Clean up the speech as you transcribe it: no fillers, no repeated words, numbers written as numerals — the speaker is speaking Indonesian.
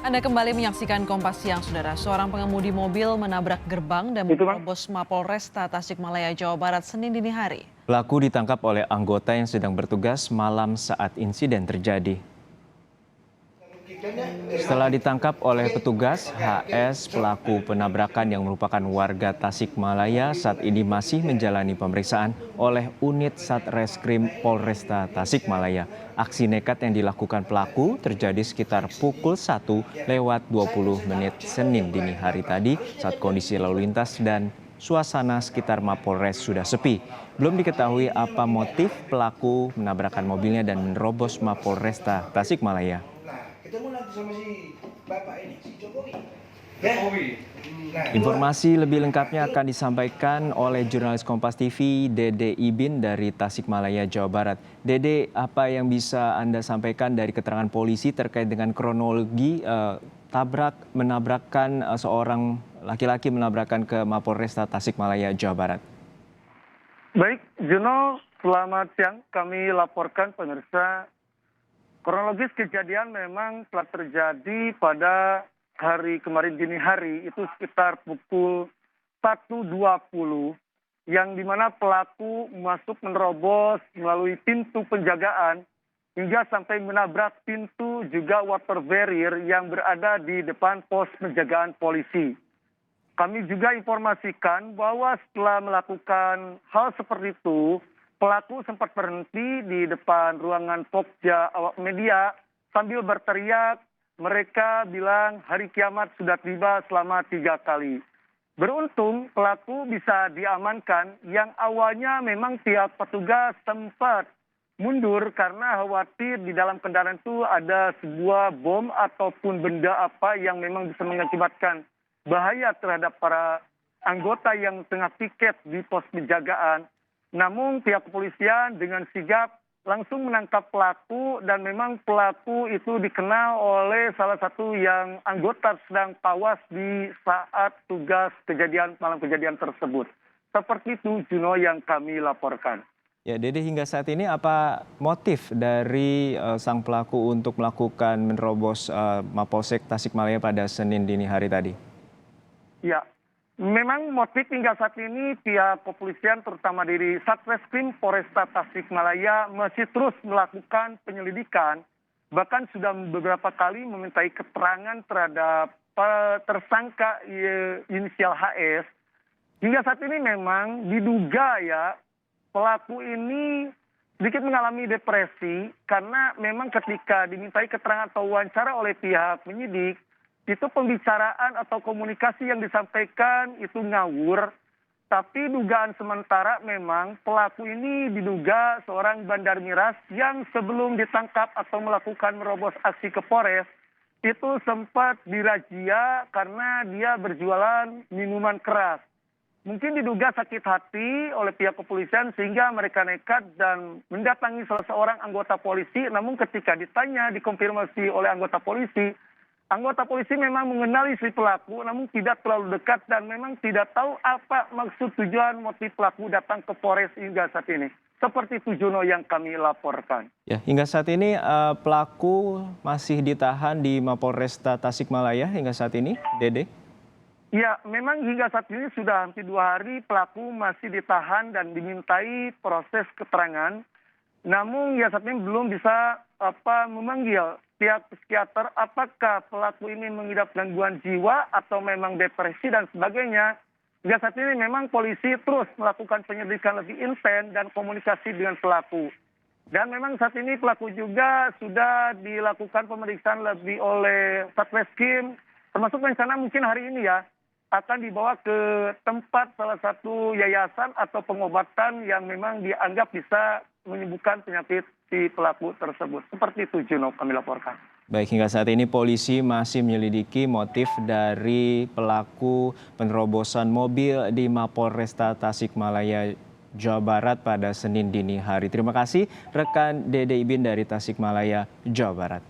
Anda kembali menyaksikan Kompas Siang, Saudara. Seorang pengemudi mobil menabrak gerbang dan menerobos Mapolresta Tasikmalaya, Jawa Barat, Senin dini hari. Pelaku ditangkap oleh anggota yang sedang bertugas malam saat insiden terjadi. Setelah ditangkap oleh petugas, HS, pelaku penabrakan yang merupakan warga Tasikmalaya, saat ini masih menjalani pemeriksaan oleh unit Satreskrim Polresta Tasikmalaya. Aksi nekat yang dilakukan pelaku terjadi sekitar pukul 1:20 Senin dini hari tadi saat kondisi lalu lintas dan suasana sekitar Mapolres sudah sepi. Belum diketahui apa motif pelaku menabrakkan mobilnya dan menerobos Mapolresta Tasikmalaya. Ketemu nanti sama si bapak ini, si Jokowi. Informasi lebih lengkapnya akan disampaikan oleh jurnalis Kompas TV Dede Ibin dari Tasikmalaya, Jawa Barat. Dede, apa yang bisa Anda sampaikan dari keterangan polisi terkait dengan kronologi menabrakkan seorang laki-laki menabrakkan ke Mapolresta Tasikmalaya, Jawa Barat? Baik, Juno, selamat siang. Kami laporkan pemirsa. Kronologis kejadian memang telah terjadi pada hari kemarin dini hari, itu sekitar pukul 1:20, yang dimana pelaku masuk menerobos melalui pintu penjagaan hingga sampai menabrak pintu juga water barrier yang berada di depan pos penjagaan polisi. Kami juga informasikan bahwa setelah melakukan hal seperti itu, pelaku sempat berhenti di depan ruangan Pokja awak media sambil berteriak, mereka bilang hari kiamat sudah tiba selama 3 kali. Beruntung pelaku bisa diamankan, yang awalnya memang pihak petugas sempat mundur karena khawatir di dalam kendaraan itu ada sebuah bom ataupun benda apa yang memang bisa mengakibatkan bahaya terhadap para anggota yang tengah piket di pos penjagaan. Namun pihak kepolisian dengan sigap langsung menangkap pelaku dan memang pelaku itu dikenal oleh salah satu yang anggota sedang tawas di saat tugas malam kejadian tersebut. Seperti itu Juno yang kami laporkan. Ya, Dede, hingga saat ini apa motif dari sang pelaku untuk melakukan menerobos Mapolsek Tasikmalaya pada Senin dini hari tadi? Ya. Memang motif hingga saat ini pihak kepolisian terutama dari Satreskrim Polresta Tasikmalaya masih terus melakukan penyelidikan. Bahkan sudah beberapa kali memintai keterangan terhadap tersangka inisial HS. Hingga saat ini memang diduga ya pelaku ini sedikit mengalami depresi karena memang ketika dimintai keterangan atau wawancara oleh pihak penyidik, itu pembicaraan atau komunikasi yang disampaikan itu ngawur, tapi dugaan sementara memang pelaku ini diduga seorang bandar miras yang sebelum ditangkap atau melakukan merobos aksi ke Polres, itu sempat dirazia karena dia berjualan minuman keras. Mungkin diduga sakit hati oleh pihak kepolisian sehingga mereka nekat dan mendatangi salah seorang anggota polisi, namun ketika ditanya, dikonfirmasi oleh anggota polisi memang mengenali si pelaku namun tidak terlalu dekat dan memang tidak tahu apa maksud tujuan motif pelaku datang ke Polres hingga saat ini. Seperti itu Juno yang kami laporkan. Ya, hingga saat ini pelaku masih ditahan di Mapolresta Tasikmalaya hingga saat ini, Dede? Ya, memang hingga saat ini sudah hampir 2 hari pelaku masih ditahan dan dimintai proses keterangan. Namun ya saat ini belum bisa memanggil pihak psikiater apakah pelaku ini mengidap gangguan jiwa atau memang depresi dan sebagainya. Hingga saat ini memang polisi terus melakukan penyelidikan lebih intens dan komunikasi dengan pelaku. Dan memang saat ini pelaku juga sudah dilakukan pemeriksaan lebih oleh Satreskrim, termasuk rencana mungkin hari ini ya akan dibawa ke tempat salah satu yayasan atau pengobatan yang memang dianggap bisa menyembuhkan penyakit si pelaku tersebut. Seperti itu Juno kami laporkan. Baik, hingga saat ini polisi masih menyelidiki motif dari pelaku penerobosan mobil di Mapolresta Tasikmalaya, Jawa Barat pada Senin dini hari. Terima kasih rekan Dede Ibin dari Tasikmalaya, Jawa Barat.